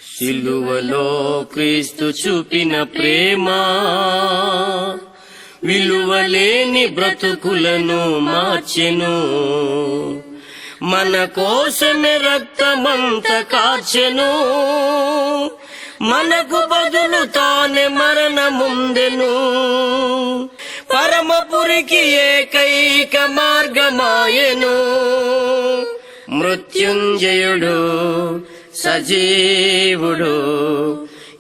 సిలువలో క్రీస్తు చూపిన ప్రేమ విలువలేని బ్రతుకులను మార్చెను. మన కోసమే రక్తమంత కార్చెను. మనకు బదులు తానే మరణముందెను. పరమపురికి ఏకైక మార్గమాయెను. మృత్యుంజయుడు సజీవుడు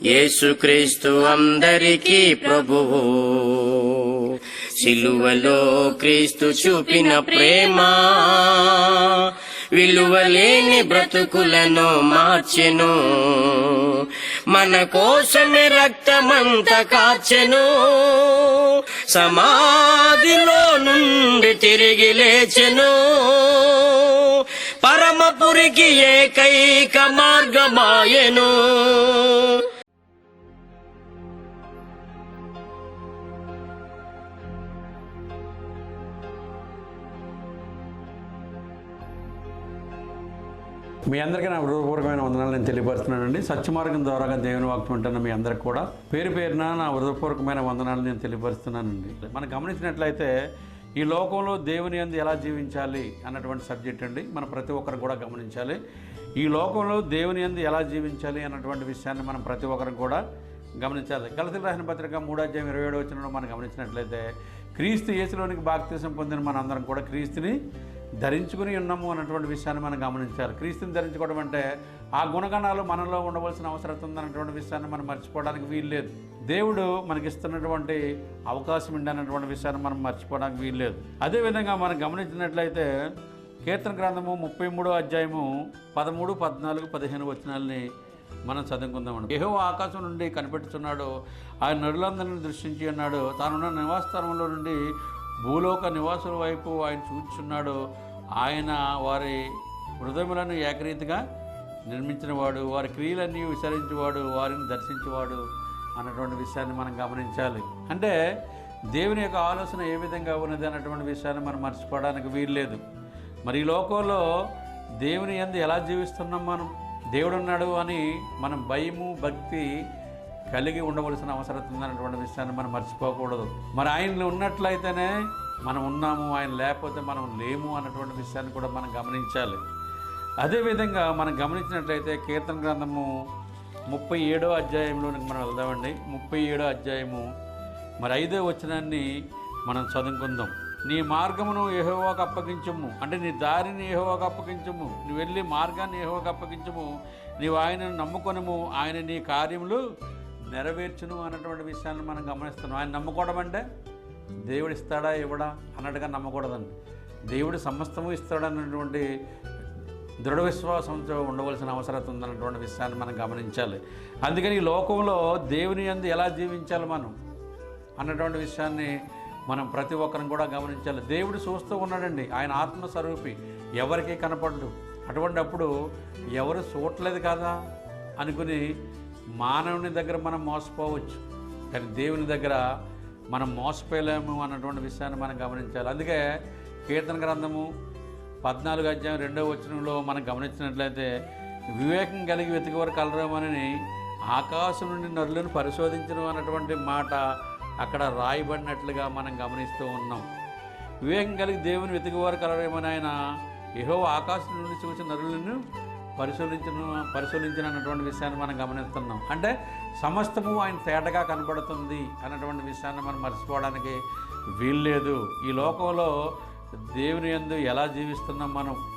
యేసుక్రీస్తు అందరికీ ప్రభువు. సిలువలో క్రీస్తు చూపిన ప్రేమ విలువలేని బ్రతుకులను మార్చెను. మన కోసమే రక్తమంత కార్చెను. సమాధిలో నుండి తిరిగి లేచెను. పరమపురికి ఏకైక మార్గమాయెను. మీ అందరికీ నా హృదయపూర్వకమైన వందనాలు నేను తెలియపరుస్తున్నానండి. సత్యమార్గం ద్వారాగా దేవుని వాక్యం వింటున్న మీ అందరికి కూడా పేరు పేరున నా హృదయపూర్వకమైన వందనాలు నేను తెలియపరుస్తున్నానండి. మనం గమనించినట్లయితే ఈ లోకంలో దేవుని యందు ఎలా జీవించాలి అన్నటువంటి సబ్జెక్ట్ అండి. మనం ప్రతి ఒక్కరు కూడా గమనించాలి. ఈ లోకంలో దేవుని యందు ఎలా జీవించాలి అన్నటువంటి విషయాన్ని మనం ప్రతి ఒక్కరు కూడా గమనించాలి. గలతీయులకు రాసిన పత్రిక 3:27 మనం గమనించినట్లయితే క్రీస్తు యేసులోనికి బాప్తిసం పొందిన మన అందరం కూడా క్రీస్తుని ధరించుకుని ఉన్నాము అన్నటువంటి విషయాన్ని మనం గమనించాలి. క్రీస్తుని ధరించుకోవడం అంటే ఆ గుణగణాలు మనలో ఉండవలసిన అవసరం ఉందన్నటువంటి విషయాన్ని మనం మర్చిపోవడానికి వీల్లేదు. దేవుడు మనకిస్తున్నటువంటి అవకాశం ఉండనటువంటి విషయాన్ని మనం మర్చిపోవడానికి వీల్లేదు. అదేవిధంగా మనం గమనించినట్లయితే కీర్తన గ్రంథము 33:13, 14, 15 వచనాలని మనం చదువుకుందామండి. యెహోవా ఆకాశం నుండి కనిపెట్టుచున్నాడు. ఆయన నరులందరినీ దృష్టించి ఉన్నాడు. తానున్న నివాసస్థలంలో నుండి భూలోక నివాసుల వైపు ఆయన చూచుచున్నాడు. ఆయన వారి హృదయములను ఏకరీతిగా నిర్మించినవాడు, వారి క్రియలన్నీ విచారించేవాడు, వారిని దర్శించేవాడు అన్నటువంటి విషయాన్ని మనం గమనించాలి. అంటే దేవుని యొక్క ఆలోచన ఏ విధంగా ఉన్నది అన్నటువంటి విషయాన్ని మనం మర్చిపోవడానికి వీల్లేదు. మరి ఈ లోకంలో దేవుని యందు ఎలా జీవిస్తున్నాం? మనం దేవుడు ఉన్నాడు అని మనం భయము భక్తి కలిగి ఉండవలసిన అవసరం ఉందన్నటువంటి విషయాన్ని మనం మర్చిపోకూడదు. మరి ఆయన ఉన్నట్లయితేనే మనం ఉన్నాము, ఆయన లేకపోతే మనం లేము అన్నటువంటి విషయాన్ని కూడా మనం గమనించాలి. అదేవిధంగా మనం గమనించినట్లయితే కీర్తన గ్రంథము 37వ అధ్యాయంలోనికి మనం వెళ్దామండి. 37వ అధ్యాయము మరి 5వ వచనాన్ని మనం చదువుకుందాం. నీ మార్గమును యెహోవాకు అప్పగించుము, అంటే నీ దారిని యెహోవాకు అప్పగించుము, నువ్వు వెళ్ళే మార్గాన్ని యెహోవాకు అప్పగించుము, నీవు ఆయనను నమ్ముకొనుము, ఆయన నీ కార్యములు నెరవేర్చును అన్నటువంటి విషయాన్ని మనం గమనిస్తున్నాం. ఆయన నమ్ముకోవడం అంటే దేవుడు ఇస్తాడా ఇవ్వడా అన్నట్టుగా నమ్మకూడదండి. దేవుడు సమస్తము ఇస్తాడన్నటువంటి దృఢ విశ్వాసంతో ఉండవలసిన అవసరం ఉందన్నటువంటి విషయాన్ని మనం గమనించాలి. అందుకని ఈ లోకంలో దేవుని యందు ఎలా జీవించాలి మనం అన్నటువంటి విషయాన్ని మనం ప్రతి ఒక్కరిని కూడా గమనించాలి. దేవుడు చూస్తూ ఉన్నాడండి. ఆయన ఆత్మస్వరూపి, ఎవరికీ కనపడ్డు. అటువంటి అప్పుడు ఎవరు చూడలేదు కదా అనుకుని మానవుని దగ్గర మనం మోసపోవచ్చు, కానీ దేవుని దగ్గర మనం మోసపోలేము అన్నటువంటి విషయాన్ని మనం గమనించాలి. అందుకే కీర్తన గ్రంథము 14:2 మనం గమనించినట్లయితే వివేకం కలిగి వెతికివారు కలరేమని ఆకాశం నుండి నరులను పరిశోధించడం అన్నటువంటి మాట అక్కడ రాయబడినట్లుగా మనం గమనిస్తూ ఉన్నాం. వివేకం కలిగి దేవుని వెతికివారు కలరేమని ఆయన యెహోవా ఆకాశం నుండి చూసి నరులను పరిశోధించిన అన్నటువంటి విషయాన్ని మనం గమనిస్తున్నాం. అంటే సమస్తము ఆయన తేటగా కనబడుతుంది అన్నటువంటి విషయాన్ని మనం మర్చిపోవడానికి వీల్లేదు. ఈ లోకంలో దేవుని యందు ఎలా జీవిస్తున్నాం?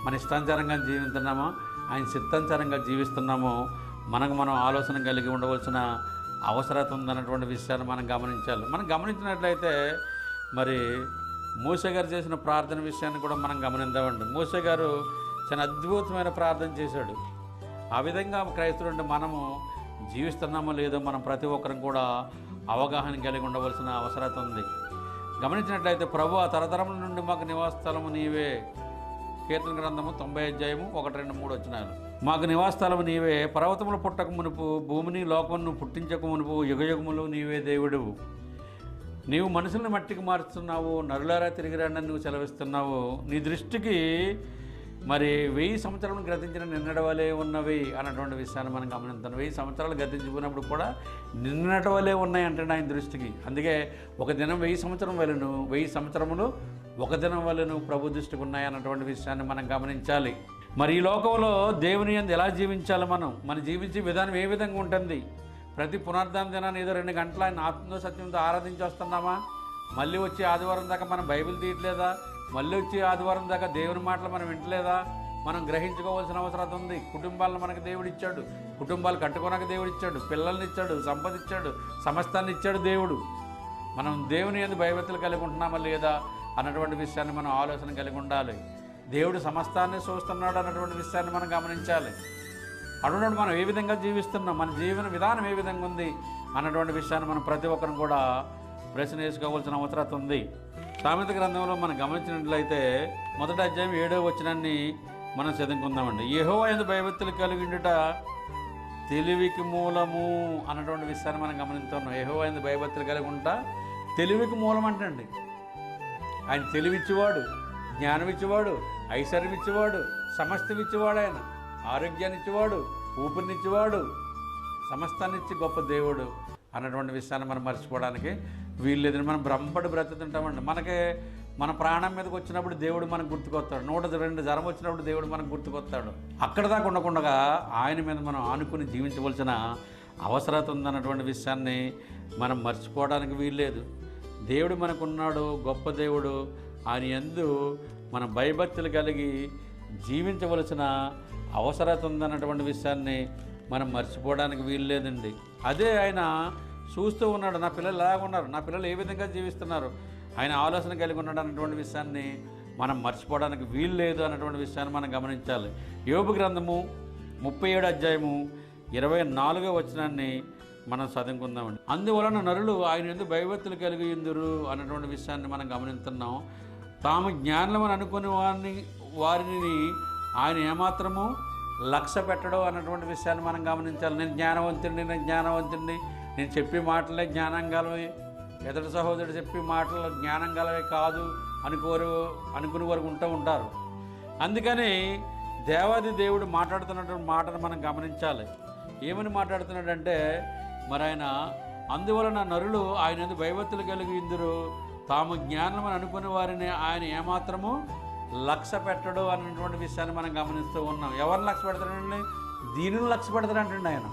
మన ఇష్టానుసారంగా జీవిస్తున్నామో ఆయన చిత్తానుసారంగా జీవిస్తున్నామో మనం ఆలోచన కలిగి ఉండవలసిన అవసరం ఉందన్నటువంటి విషయాన్ని మనం గమనించాలి. మనం గమనించినట్లయితే మరి మోషే గారు చేసిన ప్రార్థన విషయాన్ని కూడా మనం గమనిద్దామండి. మోషే గారు చాలా అద్భుతమైన ప్రార్థన చేశాడు. ఆ విధంగా క్రైస్తవులు అంటే మనము జీవిస్తున్నామో లేదో మనం ప్రతి ఒక్కరం కూడా అవగాహన కలిగి ఉండవలసిన అవసరం ఉంది. గమనించినట్లయితే ప్రభువా తరతరముల నుండి మాకు నివాస స్థలము నీవే. కీర్తన గ్రంథము 90:1-2-3 మాకు నివాస స్థలము నీవే. పర్వతములు పుట్టక మునుపు, భూమిని లోకమును పుట్టించక మునుపు యుగయుగములు నీవే దేవుడు. నీవు మనుషులను మట్టికి మారుస్తున్నావు, నరులారా తిరిగిరాండని నువ్వు సెలవిస్తున్నావు. నీ దృష్టికి మరి 1000 సంవత్సరాలను గతించిన నిన్నటి వలె ఉన్నవి అన్నటువంటి విషయాన్ని మనం గమనిస్తాం. 1000 సంవత్సరాలు గతించిపోయినప్పుడు కూడా నిన్నటి వలె ఉన్నాయి అంటే ఆయన దృష్టికి. అందుకే ఒక దినం 1000 సంవత్సరం వలెను, 1000 సంవత్సరములు ఒక దినం వలెను ప్రభు దృష్టికి ఉన్నాయి అన్నటువంటి విషయాన్ని మనం గమనించాలి. మరి ఈ లోకంలో దేవుని యందు ఎలా జీవించాలి, మన జీవించే విధానం ఏ విధంగా ఉంటుంది? ప్రతి పునరుద్ధాన దినాన్ని ఏదో 2 గంటలు ఆయన ఆత్మతో సత్యంతో ఆరాధించి వస్తున్నామా? మళ్ళీ వచ్చి ఆదివారం దాకా మనం బైబిల్ తీయట్లేదా? మళ్ళీ వచ్చి ఆదివారం దాకా దేవుని మాటలు మనం వింటలేదా? మనం గ్రహించుకోవాల్సిన అవసరం ఉంది. కుటుంబాలను మనకు దేవుడు ఇచ్చాడు, కుటుంబాలు కట్టుకోనక దేవుడు ఇచ్చాడు, పిల్లల్ని ఇచ్చాడు, సంపద ఇచ్చాడు, సమస్తాన్ని ఇచ్చాడు దేవుడు. మనం దేవుని యందు భయభక్తులు కలిగి ఉంటున్నామా లేదా అన్నటువంటి విషయాన్ని మనం ఆలోచన కలిగి ఉండాలి. దేవుడు సమస్తాన్ని చూస్తున్నాడు అన్నటువంటి విషయాన్ని మనం గమనించాలి. అటువంటి మనం ఏ విధంగా జీవిస్తున్నాం, మన జీవన విధానం ఏ విధంగా ఉంది అన్నటువంటి విషయాన్ని మనం ప్రతి ఒక్కరం కూడా ప్రశ్న వేసుకోవాల్సిన అవసరం ఉంది. సామెత గ్రంథంలో మనం గమనించినట్లయితే 1వ అధ్యాయం 7వ వచనాన్ని మనం చదువుకుందామండి. యెహోవా యందు భయభక్తులు కలిగి ఉండుట తెలివికి మూలము అన్నటువంటి విషయాన్ని మనం గమనిస్తున్నాం. యెహోవా యందు భయభక్తులు కలిగి ఉంట తెలివికి మూలం అంటండి. ఆయన తెలివిచ్చేవాడు, జ్ఞానం ఇచ్చేవాడు, ఐశ్వర్యం ఇచ్చేవాడు, సమస్తం ఇచ్చేవాడు, ఆయన ఆరోగ్యాన్ని ఇచ్చేవాడు, ఊపిరినిచ్చేవాడు, సమస్తాన్ని ఇచ్చి గొప్ప దేవుడు అన్నటువంటి విషయాన్ని మనం మర్చిపోవడానికి వీల్లేదని మనం భ్రమపడి బ్రతుకుతుంటామండి. మన ప్రాణం మీదకి వచ్చినప్పుడు దేవుడు మనకు గుర్తుకొస్తాడు. 102 జ్వరం వచ్చినప్పుడు దేవుడు మనకు గుర్తుకొస్తాడు. అక్కడ దాకా ఉండకుండా ఆయన మీద మనం ఆనుకుని జీవించవలసిన అవసరం ఉందన్నటువంటి విషయాన్ని మనం మర్చిపోవడానికి వీల్లేదు. దేవుడు మనకున్నాడు, గొప్ప దేవుడు. ఆయన యందు మన భయభక్తులు కలిగి జీవించవలసిన అవసరం ఉందన్నటువంటి విషయాన్ని మనం మర్చిపోవడానికి వీల్లేదండి. అదే ఆయన చూస్తూ ఉన్నాడు, నా పిల్లలు ఎలాగ ఉన్నారు, నా పిల్లలు ఏ విధంగా జీవిస్తున్నారు, ఆయన ఆలోచన కలిగి ఉన్నాడు అన్నటువంటి విషయాన్ని మనం మర్చిపోవడానికి వీల్లేదు అన్నటువంటి విషయాన్ని మనం గమనించాలి. యోబు గ్రంథము 37వ అధ్యాయము 24వ వచనాన్ని మనం చదువుకుందామండి. అందువలన నరులు ఆయన యందు భయభక్తులు కలిగి ఉందురు అన్నటువంటి విషయాన్ని మనం గమనిస్తున్నాం. తాము జ్ఞానులమని అనుకునే వారిని ఆయన ఏమాత్రము లక్ష్య పెట్టడం అన్నటువంటి విషయాన్ని మనం గమనించాలి. నేను జ్ఞానవంతుడిని, నేను చెప్పే మాటలే జ్ఞానం గలవే, ఎదుటి సహోదరుడు చెప్పే మాటలు జ్ఞానం గలవే కాదు అనుకునే వరకు ఉంటారు. అందుకని దేవాది దేవుడు మాట్లాడుతున్నటువంటి మాటను మనం గమనించాలి. ఏమని మాట్లాడుతున్నాడంటే, మరి ఆయన అందువలన నరులు ఆయన యందు భయభక్తులు కలిగి ఇందురు, తాము జ్ఞానమని అనుకునే వారిని ఆయన ఏమాత్రము లక్ష్య పెట్టడు అన్నటువంటి విషయాన్ని మనం గమనిస్తూ ఉన్నాం. ఎవరిని లక్ష్య పెడతాడండి? దీనిని లక్ష్య పెడతాడంటండి. ఆయన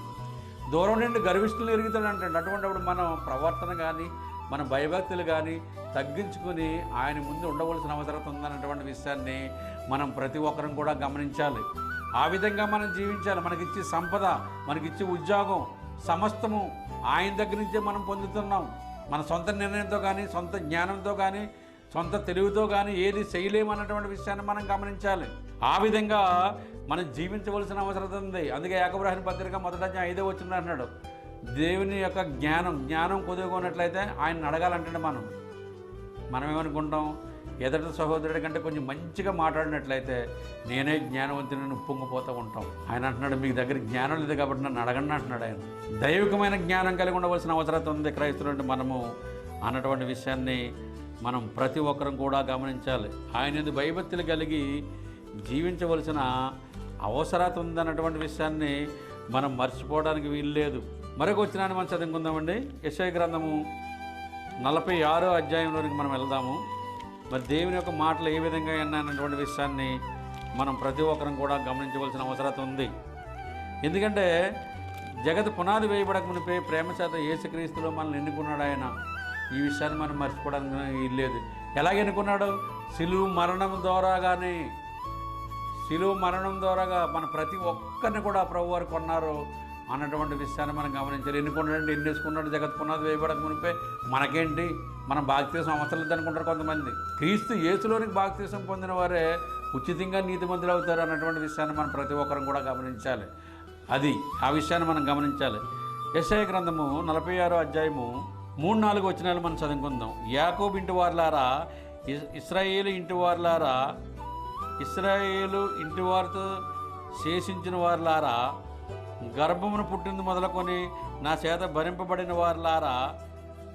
దూరం నుండి గర్విష్ఠులు ఎరుగుతాడంటండి. అటువంటిప్పుడు మనం ప్రవర్తన కానీ మన భయభక్తులు కానీ తగ్గించుకుని ఆయన ముందు ఉండవలసిన అవసరం ఉందన్నటువంటి విషయాన్ని మనం ప్రతి ఒక్కరం కూడా గమనించాలి. ఆ విధంగా మనం జీవించాలి. మనకిచ్చే సంపద, మనకిచ్చే ఉద్యోగం సమస్తము ఆయన దగ్గర నుంచే మనం పొందుతున్నాం. మన సొంత నిర్ణయంతో కానీ, సొంత జ్ఞానంతో కానీ, సొంత తెలివితో కానీ ఏది చేయలేమన్నటువంటి విషయాన్ని మనం గమనించాలి. ఆ విధంగా మనం జీవించవలసిన అవసరం ఉంది. అందుకే యాకోబు రాసిన పత్రిక 1వ అధ్యాయం 5వ వచనం అంటున్నాడు, దేవుని యొక్క జ్ఞానం కుదురుకున్నట్లయితే ఆయన అడగాలంటే మనం ఏమనుకుంటాం? ఎదుటి సహోదరుడి కంటే కొంచెం మంచిగా మాట్లాడినట్లయితే నేనే జ్ఞానవంతుని పొంగిపోతూ ఉంటాం. ఆయన అంటున్నాడు, మీకు దగ్గర జ్ఞానం లేదు కాబట్టి నన్ను అడగండి అంటున్నాడు. ఆయన దైవికమైన జ్ఞానం కలిగి ఉండవలసిన అవసరం ఉంది క్రైస్తవులు మనము అన్నటువంటి విషయాన్ని మనం ప్రతి ఒక్కరం కూడా గమనించాలి. ఆయన యందు భయభక్తులు కలిగి జీవించవలసిన అవసరం ఉందన్నటువంటి విషయాన్ని మనం మర్చిపోవడానికి వీల్లేదు. మరొక వచనాన్ని మనం చదువుకుందామండి. యెషయా గ్రంథము 46వ అధ్యాయంలోనికి మనం వెళ్దాము. మరి దేవుని యొక్క మాటలు ఏ విధంగా అన్నటువంటి విషయాన్ని మనం ప్రతి ఒక్కరం కూడా గమనించవలసిన అవసరం ఉంది. ఎందుకంటే జగత్ పునాది వేయబడక మునిపే ప్రేమ చేత యేసుక్రీస్తులో మనల్ని ఎన్నుకున్నాడు ఆయన. ఈ విషయాన్ని మనం మర్చిపోవడానికి వీల్లేదు. ఎలాగ ఎన్నుకున్నాడు? సిలువ మరణం ద్వారాగా మన ప్రతి ఒక్కరిని కూడా ప్రభు వారు కొన్నారు అన్నటువంటి విషయాన్ని మనం గమనించాలి. ఎన్నుకున్నాడంటే ఎన్నేసుకున్నాడు జగత్ పునాది వేయబడక మునిపే. మనకేంటి, మనం బాప్తిసం అవసరం లేదనుకుంటారు కొంతమంది. క్రీస్తు యేసులోనికి బాప్తిసం పొందిన వారే ఉచితంగా నీతిమంతులు అవుతారు అన్నటువంటి విషయాన్ని మనం ప్రతి ఒక్కరం కూడా గమనించాలి. ఆ విషయాన్ని మనం గమనించాలి. యెషయా గ్రంథము 46వ అధ్యాయము 3-4 వచనాలు మనం చదువుకుందాం. యాకోబు ఇంటి వారులారా, ఇశ్రాయేలు ఇంటి వారితో శేషించిన వారులారా, గర్భమును పుట్టింది మొదలుకొని నా చేత భరింపబడిన వారులారా,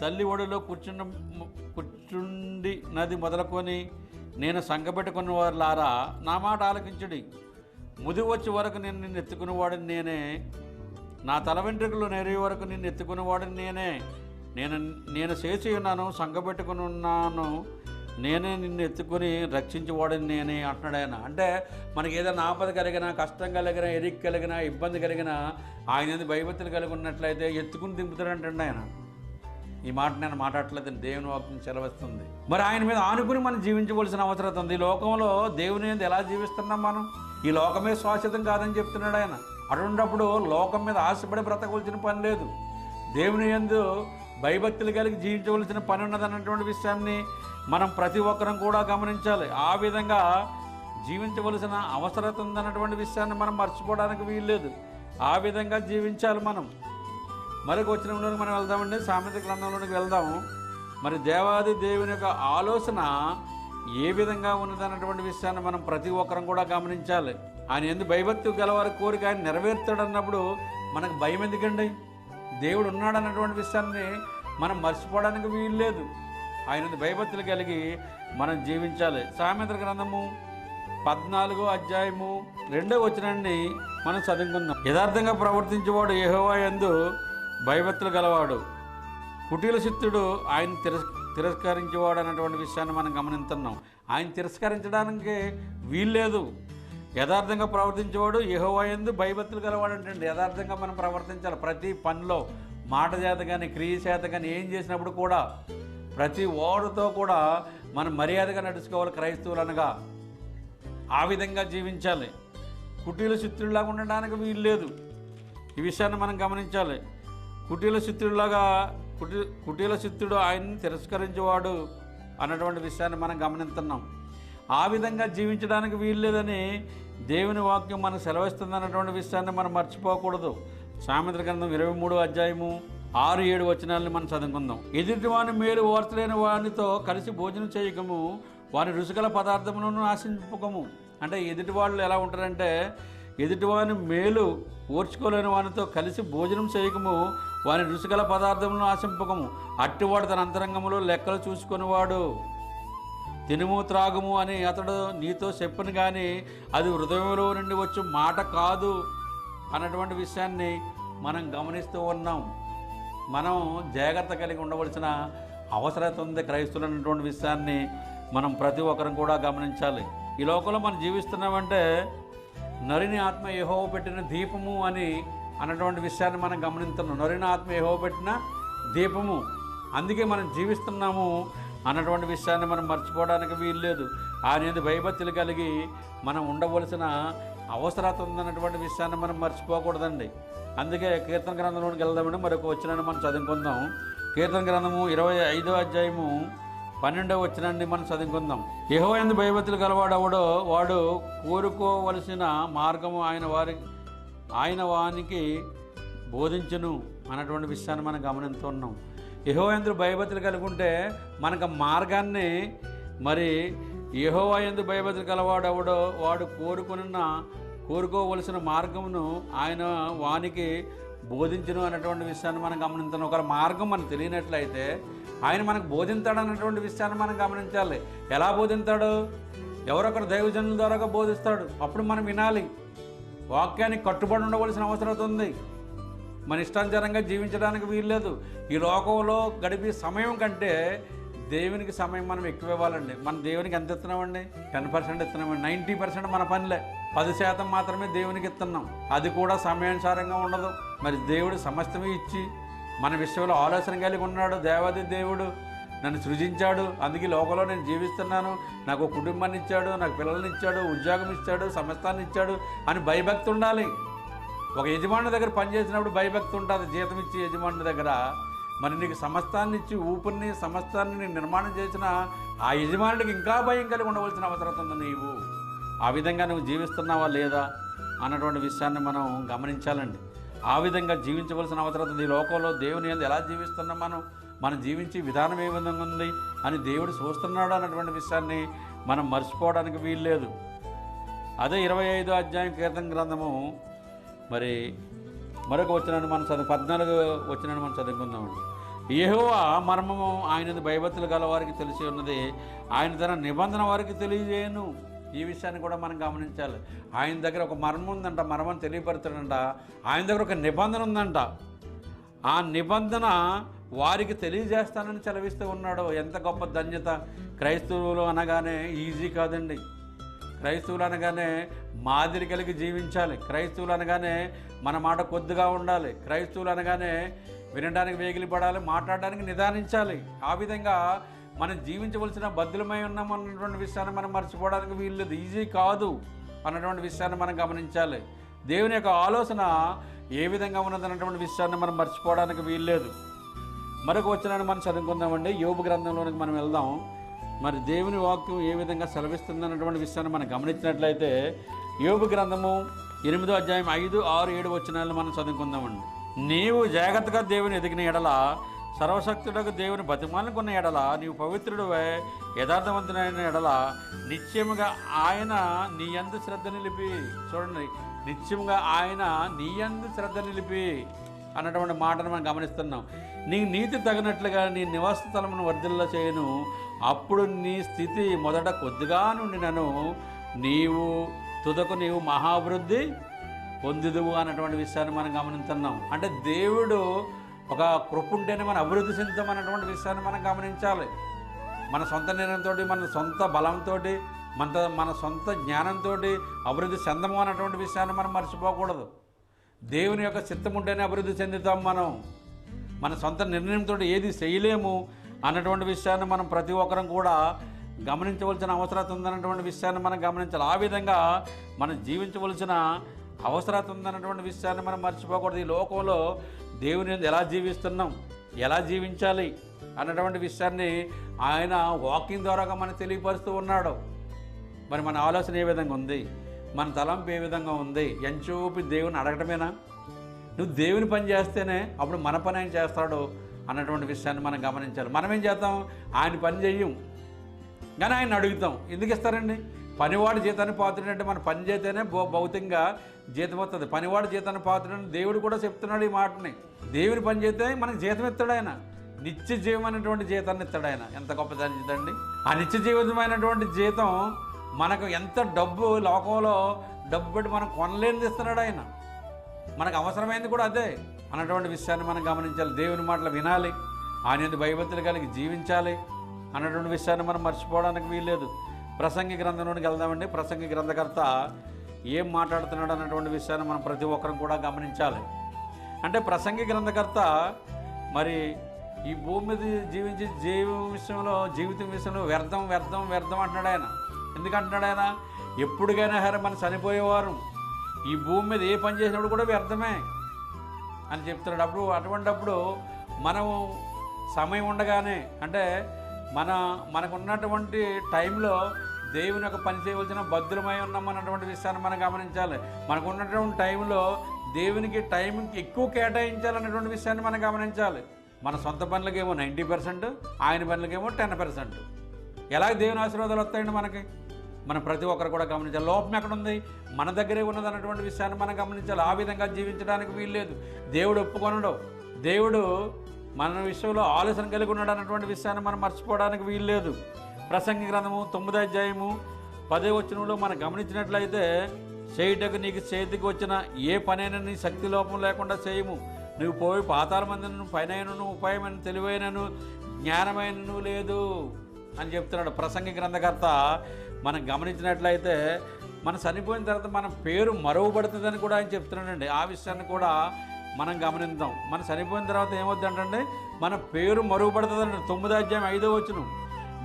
తల్లి ఒడిలో కూర్చుండి నది మొదలుకొని నేను సంగపెట్టుకున్న వారులారా నా మాట ఆలకించుడి. ముది వచ్చే వరకు నిన్ను ఎత్తుకునేవాడిని నేనే, నా తల వెంట్రుకలు నెరవే వరకు నిన్ను ఎత్తుకునేవాడిని నేనే. నేను చేసి ఉన్నాను, సంగపెట్టుకుని ఉన్నాను, నేనే నిన్ను ఎత్తుకుని రక్షించేవాడిని నేనే అంటున్నాడు ఆయన. అంటే మనకి ఏదైనా ఆపద కలిగినా, కష్టం కలిగినా, ఎరిక్ కలిగినా, ఇబ్బంది కలిగినా ఆయన భయభక్తులు కలిగి ఉన్నట్లయితే ఎత్తుకుని దింపుతాడంటండి ఆయన. ఈ మాట నేను మాట్లాడలేదని దేవుని వాక్యం సెలవిస్తుంది. మరి ఆయన మీద ఆనుకుని మనం జీవించవలసిన అవసరం ఉంది. ఈ లోకంలో దేవుని మీద ఎలా జీవిస్తున్నాం మనం? ఈ లోకమే శాశ్వతం కాదని చెప్తున్నాడు ఆయన. అటువంటిప్పుడు లోకం మీద ఆశపడి బ్రతకవలసిన పని లేదు. దేవుని యందు భయభక్తులు కలిగి జీవించవలసిన పని ఉన్నదన్నటువంటి విషయాన్ని మనం ప్రతి ఒక్కరం కూడా గమనించాలి. ఆ విధంగా జీవించవలసిన అవసరం ఉందన్నటువంటి విషయాన్ని మనం మర్చిపోవడానికి వీల్లేదు. ఆ విధంగా జీవించాలి మనం. మరొక వచనంలోకి మనం వెళ్దామండి, సామెత గ్రంథంలోనికి వెళ్దాము. మరి దేవాది దేవుని యొక్క ఆలోచన ఏ విధంగా ఉన్నదన్నటువంటి విషయాన్ని మనం ప్రతి ఒక్కరం కూడా గమనించాలి. ఆయన ఎందుకు భయభక్తి గలవారి కోరిక ఆయన నెరవేర్తాడు అన్నప్పుడు మనకు భయం ఎందుకండి? దేవుడు ఉన్నాడు అన్నటువంటి విషయాన్ని మనం మర్చిపోవడానికి వీలు లేదు. ఆయన భయభక్తులు కలిగి మనం జీవించాలి. సామెత గ్రంథము 14వ అధ్యాయము 2వ వచనాన్ని మనం చదువుకుందాం. యథార్థంగా ప్రవర్తించేవాడు యెహోవా యందు భయభక్తులు గలవాడు, కుటీల చిత్తుడు ఆయన తిరస్కరించేవాడు అన్నటువంటి విషయాన్ని మనం గమనిస్తున్నాం. ఆయన తిరస్కరించడానికి వీల్లేదు. యథార్థంగా ప్రవర్తించేవాడు యెహోవా యందు భయభక్తులు గలవాడు అంటే యథార్థంగా మనం ప్రవర్తించాలి. ప్రతి పనిలో, మాట చేత కానీ, క్రియ చేత కానీ ఏం చేసినప్పుడు కూడా ప్రతి ఓడుతో కూడా మనం మర్యాదగా నడుచుకోవాలి. క్రైస్తవులు అనగా ఆ విధంగా జీవించాలి. కుటీల చిత్తుడిలాగా ఉండడానికి వీలు లేదు. ఈ విషయాన్ని మనం గమనించాలి. కుటీల చిత్తుడు ఆయన్ని తిరస్కరించేవాడు అన్నటువంటి విషయాన్ని మనం గమనిస్తున్నాం. ఆ విధంగా జీవించడానికి వీల్లేదని దేవుని వాక్యం మనకు సెలవిస్తుంది అన్నటువంటి విషయాన్ని మనం మర్చిపోకూడదు. సామెతల గ్రంథం 23వ అధ్యాయము 6-7 వచనాలని మనం చదువుకుందాం. ఎదుటివాని మేలు ఓర్చలేని వానితో కలిసి భోజనం చేయకము, వాని రుచిగల పదార్థములను ఆశింపకము. అంటే ఎదుటి వాళ్ళు ఎలా ఉంటారంటే, ఎదుటివాని మేలు ఓర్చుకోలేని వానితో కలిసి భోజనం చేయకము, వాని రుచిగల పదార్థములను ఆశింపకము. అట్టివాడు తన అంతరంగంలో లెక్కలు చూసుకునేవాడు. తినుము త్రాగుము అని అతడు నీతో చెప్పను కానీ అది హృదయంలో నుండి వచ్చే మాట కాదు అన్నటువంటి విషయాన్ని మనం గమనిస్తూ ఉన్నాం. మనం జాగ్రత్త కలిగి ఉండవలసిన అవసరం ఉంది క్రైస్తవులు అన్నటువంటి విషయాన్ని మనం ప్రతి ఒక్కరం కూడా గమనించాలి. ఈ లోకంలో మనం జీవిస్తున్నామంటే నరిని ఆత్మ యెహోవా పెట్టిన దీపము అని అన్నటువంటి విషయాన్ని మనం గమనిస్తున్నాం. నరిని ఆత్మ యెహోవా పెట్టిన దీపము, అందుకే మనం జీవిస్తున్నాము అన్నటువంటి విషయాన్ని మనం మర్చిపోవడానికి వీల్లేదు. ఆయన యందు భయభక్తులు కలిగి మనం ఉండవలసిన అవసరత ఉందన్నటువంటి విషయాన్ని మనం మర్చిపోకూడదండి. అందుకే కీర్తన గ్రంథంలోకి వెళ్దామని మరొక వచనాన్ని మనం చదువుకుందాం. కీర్తన గ్రంథము 25వ అధ్యాయము 12వ వచనాన్ని మనం చదువుకుందాం. యెహోవా యందు భయభక్తులు గలవాడెవడో వాడు కోరుకోవలసిన మార్గము ఆయన వానికి బోధించును అన్నటువంటి విషయాన్ని మనం గమనిస్తున్నాం. యెహోవా యందు భయభక్తులు కలిగి ఉంటే మనకు మార్గాన్ని, మరి యెహోవా యందు భయభక్తులు గలవాడెవడో వాడు కోరుకోవలసిన మార్గమును ఆయన వానికి బోధించును అన్నటువంటి విషయాన్ని మనం గమనించాలి. ఒక మార్గం మనకు తెలియనట్లయితే ఆయన మనకు బోధించాడు అన్నటువంటి విషయాన్ని మనం గమనించాలి. ఎలా బోధించాడు? ఎవరొకరు దైవజనుల ద్వారా బోధిస్తాడు. అప్పుడు మనం వినాలి. వాక్యానికి కట్టుబడి ఉండవలసిన అవసరం ఉంది. మన ఇష్టానుసారంగా జీవించడానికి వీల్లేదు. ఈ లోకంలో గడిపే సమయం కంటే దేవునికి సమయం మనం ఎక్కువ ఇవ్వాలండి. మనం దేవునికి ఎంత ఇస్తున్నామండి? 10% ఇస్తున్నామండి. 90% మన పనిలే, 10% మాత్రమే దేవునికి ఇస్తున్నాం. అది కూడా సమయానుసారంగా ఉండదు. మరి దేవుడు సమస్తమే ఇచ్చి మన విషయంలో ఆలోచన కలిగి ఉన్నాడు. దేవాది దేవుడు నన్ను సృజించాడు, అందుకే లోకంలో నేను జీవిస్తున్నాను, నాకు కుటుంబాన్ని ఇచ్చాడు, నాకు పిల్లల్ని ఇచ్చాడు, ఉద్యోగం ఇచ్చాడు, సమస్తాన్ని ఇచ్చాడు అని భయభక్తి ఉండాలి. ఒక యజమాని దగ్గర పనిచేసినప్పుడు భయభక్తి ఉంటుంది. జీతం ఇచ్చి యజమాని దగ్గర మరి నీకు సమస్తాన్ని ఇచ్చి ఊపిరిని సమస్తాన్ని నిర్మాణం చేసిన ఆ యజమానుడికి ఇంకా భయం కలిగి ఉండవలసిన అవసరం ఉంది. నీవు ఆ విధంగా నువ్వు జీవిస్తున్నావా లేదా అన్నటువంటి విషయాన్ని మనం గమనించాలండి. ఆ విధంగా జీవించవలసిన అవసరం ఉంది. ఈ లోకంలో దేవుని యందు ఎలా జీవిస్తున్నాం, మనం జీవించే విధానం ఏ విధంగా ఉంది అని దేవుడు చూస్తున్నాడు అన్నటువంటి విషయాన్ని మనం మర్చిపోవడానికి వీల్లేదు. అదే 25వ అధ్యాయం కీర్తన గ్రంథము మరి మరొక వచనాన్ని మనం 14వ వచనాన్ని మనం చదువుకుందామండి. యెహోవా మర్మము ఆయన భయభక్తులు గల వారికి తెలిసి ఉన్నది, ఆయన తన నిబంధన వారికి తెలియజేయను. ఈ విషయాన్ని కూడా మనం గమనించాలి. ఆయన దగ్గర ఒక మర్మం ఉందంట, మర్మం తెలియపరుతాడంట. ఆయన దగ్గర ఒక నిబంధన ఉందంట, ఆ నిబంధన వారికి తెలియజేస్తానని సెలవిస్తూ ఉన్నాడు. ఎంత గొప్ప ధన్యత! క్రైస్తవులు అనగానే ఈజీ కాదండి. క్రైస్తవులు అనగానే మాదిరి కలిగి జీవించాలి. క్రైస్తవులు అనగానే మన మాట కొద్దిగా ఉండాలి. క్రైస్తవులు అనగానే వినడానికి వేగిలి పడాలి, మాట్లాడడానికి నిదానించాలి. ఆ విధంగా మనం జీవించవలసిన బద్దులమై ఉన్నామన్నటువంటి విషయాన్ని మనం మర్చిపోవడానికి వీల్లేదు. ఈజీ కాదు అన్నటువంటి విషయాన్ని మనం గమనించాలి. దేవుని యొక్క ఆలోచన ఏ విధంగా ఉన్నదన్నటువంటి విషయాన్ని మనం మర్చిపోవడానికి వీల్లేదు. మరొక వచనాన్ని మనం చదువుకుందామండి. యోబు గ్రంథంలోనికి మనం వెళ్దాం. మరి దేవుని వాక్యం ఏ విధంగా సెలవిస్తుంది అన్నటువంటి విషయాన్ని మనం గమనించినట్లయితే యోబు గ్రంథము 8వ అధ్యాయం 5, 6, 7 వచనాలను మనం చదువుకుందామండి. నీవు జాగ్రత్తగా దేవుని ఎదిగిన ఎడల, సర్వశక్తుడకు దేవుని బతిమాలనుకున్న ఎడల, నీవు పవిత్రుడువై యథార్థవంతుడైన ఎడల, నిత్యముగా ఆయన నీ యందు శ్రద్ధ నిలిపి, చూడండి, నిత్యముగా ఆయన నీ యందు శ్రద్ధ నిలిపి అన్నటువంటి మాటను మనం గమనిస్తున్నాం. నీ నీతి తగినట్లుగా నీ నివాస స్థలమును వర్ధిల్ల చేయను, అప్పుడు నీ స్థితి మొదట కొద్దిగా నుండినను, నీవు తుదకు నీవు మహాభివృద్ధి పొందుదువు అన్నటువంటి విషయాన్ని మనం గమనిస్తున్నాం. అంటే దేవుడు ఒక కృప ఉంటేనే మనం అభివృద్ధి చెందుతాం అన్నటువంటి విషయాన్ని మనం గమనించాలి. మన సొంత నిర్ణయంతో, మన సొంత బలంతో, మన సొంత జ్ఞానంతో అభివృద్ధి చెందము అన్నటువంటి విషయాన్ని మనం మర్చిపోకూడదు. దేవుని యొక్క చిత్తం ఉంటేనే అభివృద్ధి చెందుతాం. మనం మన సొంత నిర్ణయంతో ఏది చేయలేము అన్నటువంటి విషయాన్ని మనం ప్రతి ఒక్కరం కూడా గమనించవలసిన అవసరం ఉందన్నటువంటి విషయాన్ని మనం గమనించాలి. ఆ విధంగా మనం జీవించవలసిన అవసరం ఉందన్నటువంటి విషయాన్ని మనం మర్చిపోకూడదు. ఈ లోకంలో దేవుని ఎలా జీవిస్తున్నాం, ఎలా జీవించాలి అన్నటువంటి విషయాన్ని ఆయన వాకింగ్ ద్వారాగా మనకు తెలియపరుస్తూ ఉన్నాడు. మరి మన ఆలోచన ఏ విధంగా ఉంది, మన తలంపు ఏ విధంగా ఉంది, ఎంచూపి దేవుని అడగటమేనా? నువ్వు దేవుని పని చేస్తేనే అప్పుడు మన పని ఆయన చేస్తాడు అన్నటువంటి విషయాన్ని మనం గమనించాలి. మనం ఏం చేస్తాం? ఆయన పని చెయ్యం, కానీ ఆయన అడుగుతాం. ఎందుకు ఇస్తారండి? పనివాడు జీతాన్ని పాత్రుడంటే మన పని చేస్తేనే భౌతికంగా జీతం వస్తుంది. పనివాడు జీతాన్ని పాత్రుడని దేవుడు కూడా చెప్తున్నాడు ఈ మాటని. దేవుని పని చేస్తే మనకు జీతం ఇస్తాడు ఆయన, నిత్య జీవమైనటువంటి జీతాన్ని ఇస్తాడు ఆయన. ఎంత గొప్ప జీతండి! ఆ నిత్య జీవితమైనటువంటి జీతం మనకు ఎంత డబ్బు, లోకంలో డబ్బు పెట్టి మనం కొనలేనిది ఇస్తున్నాడు ఆయన. మనకు అవసరమైంది కూడా అదే అన్నటువంటి విషయాన్ని మనం గమనించాలి. దేవుని మాటలు వినాలి, ఆయన భయభక్తులు కలిగి జీవించాలి అన్నటువంటి విషయాన్ని మనం మర్చిపోవడానికి వీల్లేదు. ప్రసంగి గ్రంథంలోనికి వెళ్దామండి. ప్రసంగి గ్రంథకర్త ఏం మాట్లాడుతున్నాడు అన్నటువంటి విషయాన్ని మనం ప్రతి ఒక్కరం కూడా గమనించాలి. అంటే ప్రసంగి గ్రంథకర్త మరి ఈ భూమి మీద జీవించి జీవితం విషయంలో వ్యర్థం వ్యర్థం వ్యర్థం అంటున్నాడు ఆయన. ఎందుకంటున్నాడు ఆయన? ఎప్పటికైనా సరే మనం చనిపోయేవారు, ఈ భూమి మీద ఏ పని చేసినప్పుడు కూడా వ్యర్థమే అని చెప్తున్నాడు. అటువంటప్పుడు మనము సమయం ఉండగానే, అంటే మనకున్నటువంటి టైంలో దేవుని యొక్క పని చేయవలసిన బద్దులమై ఉన్నామన్నటువంటి విషయాన్ని మనం గమనించాలి. మనకున్నటువంటి టైంలో దేవునికి టైంకి ఎక్కువ కేటాయించాలన్నటువంటి విషయాన్ని మనం గమనించాలి. మన సొంత పనులకేమో 90%, ఆయన పనులకేమో 10%. ఎలాగ దేవుని ఆశీర్వాదాలు వస్తాయండి మనకి? మనం ప్రతి ఒక్కరు కూడా గమనించాలి. లోపం ఎక్కడుంది? మన దగ్గరే ఉన్నది అన్నటువంటి విషయాన్ని మనం గమనించాలి. ఆ విధంగా జీవించడానికి వీల్లేదు. దేవుడు ఒప్పుకొనడు. దేవుడు మన విషయంలో ఆలోచన కలిగి ఉన్నాడు అన్నటువంటి విషయాన్ని మనం మర్చిపోవడానికి వీల్లేదు. ప్రసంగి గ్రంథము 9వ అధ్యాయము 10వ వచనంలో మనం గమనించినట్లయితే, చేయుటకు నీకు చేతికి వచ్చిన ఏ పనైనా నీ శక్తి లోపం లేకుండా చేయము. నువ్వు పోయి పాతాళ మందిను పైనను ఉపాయమైన తెలివైనను జ్ఞానమైనను లేదు అని చెప్తున్నాడు ప్రసంగి గ్రంథకర్త. మనం గమనించినట్లయితే మనం చనిపోయిన తర్వాత మన పేరు మరువబడుతుందని కూడా ఆయన చెప్తున్నాడండి. ఆ విషయాన్ని కూడా మనం గమనిద్దాం. మనం చనిపోయిన తర్వాత ఏమవుతుందంటే మన పేరు మరుగుపడుతుందండి. 9వ అధ్యాయం 5వ వచనం,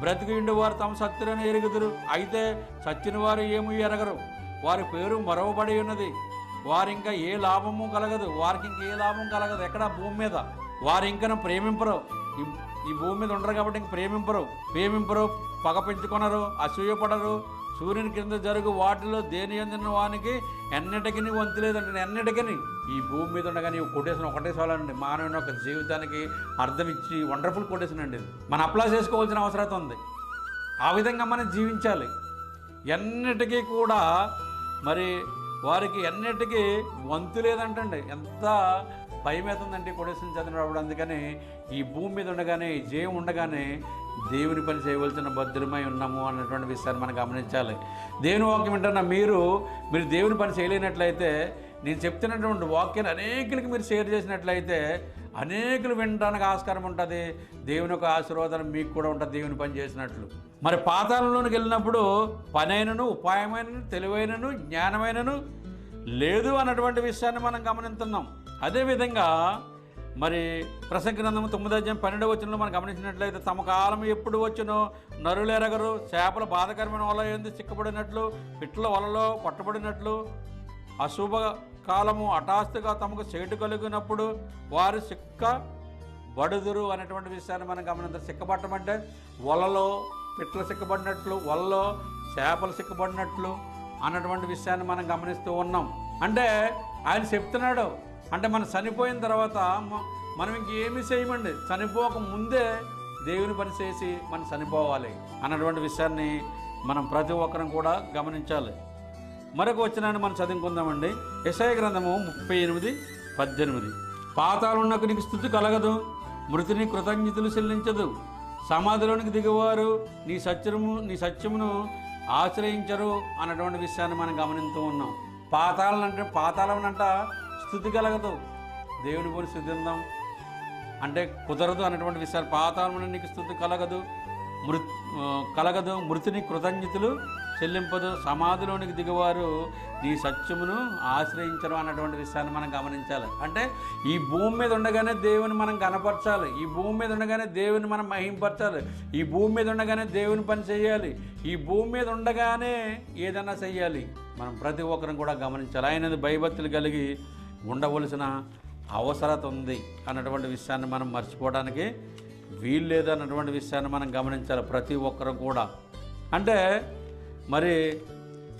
బ్రతికిండు వారు తమ శక్తులను ఎరుగుదురు, అయితే చచ్చిన వారు ఏమీ ఎరగరు. వారి పేరు మరవబడి ఉన్నది, వారు ఇంకా ఏ లాభము కలగదు. వారికి ఇంక ఏ లాభం కలగదు ఎక్కడ భూమి మీద. వారు ఇంకా ప్రేమింపరు, ఈ భూమి మీద ఉండరు కాబట్టి ఇంక ప్రేమింపరు, పగ పెంచుకొనరు, అసూయపడరు. సూర్యుని కింద జరుగు వాటిలో దేని యందున వానికి ఎన్నటికీ వంతు లేదంటే ఎన్నటికీ ఈ భూమి మీద ఉండగా నీవు కొటేషన్ ఒకటే చాలండి మానవుని యొక్క జీవితానికి అర్థం ఇచ్చి వండర్ఫుల్ కొటేషన్ అండి. మనం అప్లై చేసుకోవాల్సిన అవసరం ఉంది. ఆ విధంగా మనం జీవించాలి. ఎన్నిటికీ కూడా మరి వారికి ఎన్నిటికీ వంతు లేదంటండి. ఎంత భయం అవుతుందంటే కొటేషన్ చదివినప్పుడు. అందుకని ఈ భూమి మీద ఉండగానే, ఈ జయం ఉండగానే దేవుని పని చేయవలసిన బద్దులమై ఉన్నాము అన్నటువంటి విషయాన్ని మనం గమనించాలి. దేవుని వాక్యం వింటున్న మీరు దేవుని పని చేయలేనట్లయితే, నేను చెప్తున్నటువంటి వాక్యాన్ని అనేకులకి మీరు షేర్ చేసినట్లయితే అనేకులు వినడానికి ఆస్కారం ఉంటుంది. దేవుని యొక్క ఆశీర్వాదం మీకు కూడా ఉంటుంది దేవుని పని చేసినట్లు. మరి పాతాళంలోనికి వెళ్ళినప్పుడు పనైనను, ఉపాయమైనను, తెలివైనను, జ్ఞానమైనను లేదు అన్నటువంటి విషయాన్ని మనం గమనిస్తున్నాం. అదేవిధంగా మరి ప్రసంగి గ్రంథము 9:12 వచనంలో మనం గమనించినట్లయితే, తమ కాలం ఎప్పుడు వచ్చునో నరులెరగరు, చేపల బాధకరమైన వల ఎందు చిక్కబడినట్లు, పిట్ల వలలో పట్టబడినట్లు, అశుభ కాలము హఠాత్తుగా తమకు చేటు కలిగినప్పుడు వారు సిక్కబడుదురు అనేటువంటి విషయాన్ని మనం గమనించాలి. సిక్కబట్టం అంటే వలలో పిట్ల సిక్కబడినట్లు, వలలో చేపలు సిక్కబడినట్లు అన్నటువంటి విషయాన్ని మనం గమనిస్తూ ఉన్నాం. అంటే ఆయన చెప్తున్నాడు, అంటే మనం చనిపోయిన తర్వాత మనం ఇంకేమీ చేయమండి, చనిపోక ముందే దేవుని పని చేసి మనం చనిపోవాలి అన్నటువంటి విషయాన్ని మనం ప్రతి ఒక్కరం కూడా గమనించాలి. మరొక వచనాన్ని మనం చదువుకుందామండి. యెషయా గ్రంథము 38:18. పాతాళమునకు నీకు స్తుతి కలగదు, మృతిని కృతజ్ఞతలు చెల్లించదు, సమాధిలోనికి దిగువారు నీ సత్యమును ఆశ్రయించరు అన్నటువంటి విషయాన్ని మనం గమనిస్తూ ఉన్నాం. పాతాళం అంట స్తుతి కలగదు, దేవుని పోని స్తుతిందాం అంటే కుదరదు అన్నటువంటి విషయాలు. పాతాళమున నీకు స్తుతి కలగదు, మృతిని కృతజ్ఞతలు చెల్లింపదు, సమాధిలోనికి దిగువారు నీ సత్యమును ఆశ్రయించరు అన్నటువంటి విషయాన్ని మనం గమనించాలి. అంటే ఈ భూమి మీద ఉండగానే దేవుని మనం కనపరచాలి, ఈ భూమి మీద ఉండగానే దేవుని మనం మహింపరచాలి, ఈ భూమి మీద ఉండగానే దేవుని పని చేయాలి, ఈ భూమి మీద ఉండగానే ఏదైనా చెయ్యాలి. మనం ప్రతి ఒక్కరం కూడా గమనించాలి. ఆయనది భయభక్తులు కలిగి ఉండవలసిన అవసరత ఉంది అన్నటువంటి విషయాన్ని మనం మర్చిపోవడానికి వీలు లేదు అన్నటువంటి విషయాన్ని మనం గమనించాలి ప్రతి ఒక్కరం కూడా. అంటే మరి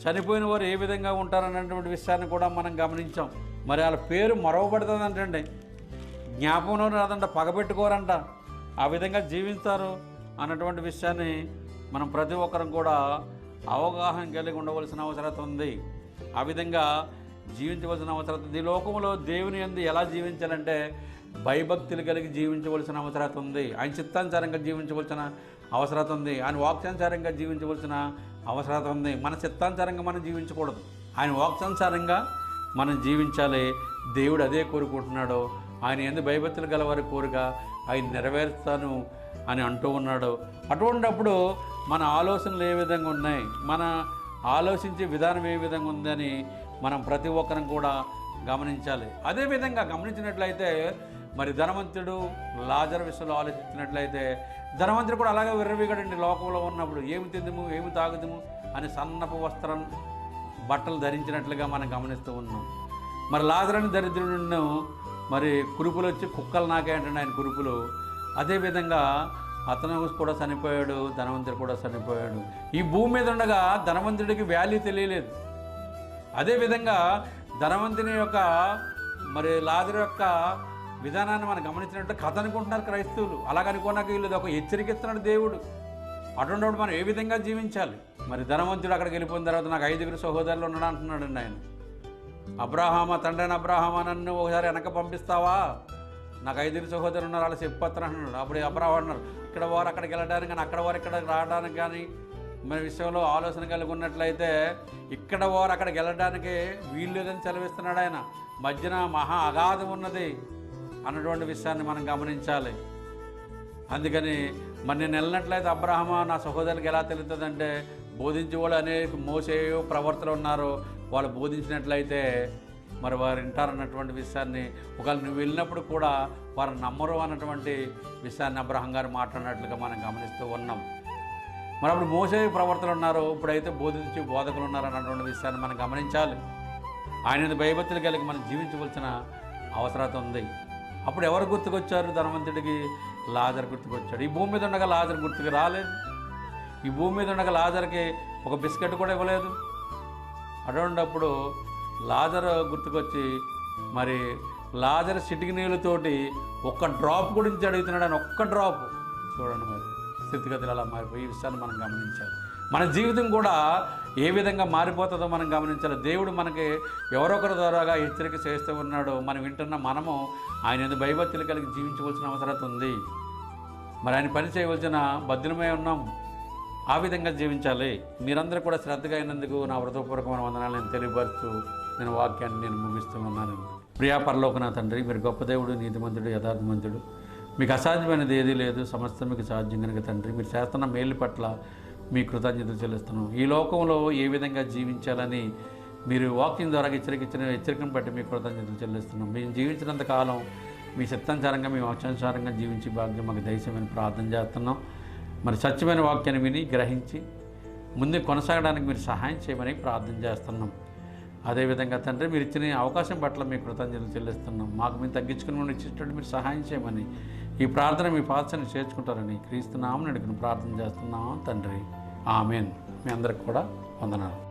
చనిపోయిన వారు ఏ విధంగా ఉంటారన్నటువంటి విషయాన్ని కూడా మనం గమనించాం. మరి వాళ్ళ పేరు మరవబడుతుందంటండి, జ్ఞాపకంలో రాదంట, పగబెట్టుకోరంట, ఆ విధంగా జీవిస్తారు అన్నటువంటి విషయాన్ని మనం ప్రతి ఒక్కరం కూడా అవగాహన కలిగి ఉండవలసిన అవసరం ఉంది. ఆ విధంగా జీవించవలసిన అవసరం ఉంది. ఈ లోకంలో దేవుని యందు ఎలా జీవించాలంటే భయభక్తులు కలిగి జీవించవలసిన అవసరం ఉంది. ఆయన చిత్తానుసారంగా జీవించవలసిన అవసరం ఉంది. ఆయన వాక్యానుసారంగా జీవించవలసిన అవసరం ఉంది. మన చిత్తానుసారంగా మనం జీవించకూడదు, ఆయన వాక్యానుసారంగా మనం జీవించాలి. దేవుడు అదే కోరుకుంటున్నాడు. ఆయన యందు భయభక్తులు గలవారి కోరిక ఆయన నెరవేరుస్తాను అని అంటూ ఉన్నాడు. అటువంటిప్పుడు మన ఆలోచనలు ఏ విధంగా ఉన్నాయి, మన ఆలోచించే విధానం ఏ విధంగా ఉందని మనం ప్రతి ఒక్కరం కూడా గమనించాలి. అదేవిధంగా గమనించినట్లయితే మరి ధనవంతుడు లాజరు విషయంలో ఆలోచించినట్లయితే, ధనవంతుడు కూడా అలాగే విర్రవీగడండి. లోకంలో ఉన్నప్పుడు ఏమి తిందుము, ఏమి తాగుదుము అని సన్నపు వస్త్రం బట్టలు ధరించినట్లుగా మనం గమనిస్తూ ఉన్నాం. మరి లాజరుని దరిద్రుడు మరి కురుపులు వచ్చి కుక్కలు నాకేంటండి ఆయన కురుపులు. అదేవిధంగా అతను కూడా చనిపోయాడు, ధనవంతుడు కూడా చనిపోయాడు. ఈ భూమి మీద ఉండగా ధనవంతుడికి వాల్యూ తెలియలేదు. అదేవిధంగా ధనవంతుని యొక్క మరి లాజరు యొక్క విధానాన్ని మనం గమనించినట్టు కథ అనుకుంటున్నారు క్రైస్తవులు. అలాగనుకోనాక వీళ్ళు ఒక హెచ్చరిక ఇస్తున్నాడు దేవుడు. అటువంటిప్పుడు మనం ఏ విధంగా జీవించాలి? మరి ధనవంతుడు అక్కడికి వెళ్ళిపోయిన తర్వాత నాకు 5 సహోదరులు ఉన్నాడు అంటున్నాడండి ఆయన. అబ్రాహామా, తండ్రైన అబ్రాహామా, నన్ను ఒకసారి వెనక పంపిస్తావా? నాకు 5 సహోదరులు ఉన్నారు, అలా చెప్పొత్తను అంటున్నాడు. అప్పుడు అబ్రాహాం అన్నారు, ఇక్కడ వారు అక్కడికి వెళ్ళడానికి కానీ అక్కడ వారు ఇక్కడికి రావడానికి కానీ మన విషయంలో ఆలోచన కలిగి ఉన్నట్లయితే ఇక్కడ వారు అక్కడికి వెళ్ళడానికి వీలు లేదని సెలవిస్తున్నాడు ఆయన. మధ్యన మహా అగాధం ఉన్నది అన్నటువంటి విషయాన్ని మనం గమనించాలి. అందుకని మరి నేను వెళ్ళినట్లయితే అబ్రాహామా నా సహోదరులకు ఎలా తెలుస్తుందంటే, బోధించే వాళ్ళు అనేక మోసేయో ప్రవర్తనలు ఉన్నారు, వాళ్ళు బోధించినట్లయితే మరి వారు వింటారన్నటువంటి విషయాన్ని, ఒకవేళ నువ్వు వెళ్ళినప్పుడు కూడా వారు నమ్మరు అన్నటువంటి విషయాన్ని అబ్రహాం గారు మాట్లాడినట్లుగా మనం గమనిస్తూ ఉన్నాం. మరి అప్పుడు మోసే ప్రవర్తనలు ఉన్నారు, ఇప్పుడైతే బోధించే బోధకులు ఉన్నారు అన్నటువంటి విషయాన్ని మనం గమనించాలి. ఆయన భయభక్తులు కలిగి మనం జీవించవలసిన అవసరం ఉంది. అప్పుడు ఎవరు గుర్తుకొచ్చారు? ధనవంతుడికి లాజరు గుర్తుకొచ్చాడు. ఈ భూమి మీద ఉండగా లాజరు గుర్తుకు రాలేదు. ఈ భూమి మీద ఉండగా లాజర్కి ఒక బిస్కెట్ కూడా ఇవ్వలేదు. అటువంటిప్పుడు లాజరు గుర్తుకొచ్చి మరి లాజరు చిటికి నీళ్ళతోటి ఒక్క డ్రాప్ గురించి అడుగుతున్నాడు అని. ఒక్క డ్రాప్ చూడండి, మరి స్థితిగతులు అలా మారిపోయి ఈ విషయాన్ని మనం గమనించాలి. మన జీవితం కూడా ఏ విధంగా మారిపోతుందో మనం గమనించాలి. దేవుడు మనకి ఎవరొకరి ద్వారాగా హెచ్చరిక చేస్తూ ఉన్నాడో మనం వింటున్న మనము ఆయన ఎందుకు భయభక్తులు కలిగి జీవించవలసిన అవసరం ఉంది. మరి ఆయన పని చేయవలసిన బద్దులమై ఉన్నాం, ఆ విధంగా జీవించాలి. మీరందరూ కూడా శ్రద్ధగా అయినందుకు నా హృదయపూర్వకమైన వందనాలు నేను తెలియపరుస్తూ నేను వాక్యాన్ని నేను ముగిస్తూ ఉన్నాను. ప్రియా పరలోకనాథ తండ్రి, మీరు గొప్ప దేవుడు, నీతిమంతుడు, యథార్థమంతుడు, మీకు అసాధ్యమైనది ఏదీ లేదు, సమస్తం మీకు సాధ్యం కనుక తండ్రి మీరు చేస్తున్న మేలు పట్ల మీ కృతజ్ఞతలు చెల్లిస్తున్నాం. ఈ లోకంలో ఏ విధంగా జీవించాలని మీరు వాక్యం ద్వారా హెచ్చరికను బట్టి మీ కృతజ్ఞతలు చెల్లిస్తున్నాం. మేము జీవించినంత కాలం మీ చిత్తానుసారంగా మీ వాక్యానుసారంగా జీవించి భాగ్యం మాకు దయచేయమని ప్రార్థన చేస్తున్నాం. మరి సత్యమైన వాక్యాన్ని విని గ్రహించి ముందు కొనసాగడానికి మీరు సహాయం చేయమని ప్రార్థన చేస్తున్నాం. అదేవిధంగా తండ్రి మీరు ఇచ్చిన అవకాశం పట్ల మీ కృతజ్ఞతలు చెల్లిస్తున్నాం. మాకు మేము తగ్గించుకుని ఇచ్చేటట్టు మీరు సహాయం చేయమని ఈ ప్రార్థన మీ పాత్రని చేర్చుకుంటారని క్రీస్తు నామమున అడిగిన ప్రార్థన చేస్తున్నాం తండ్రి. ఆమేన్. మీ అందరికి కూడా వందనాలు.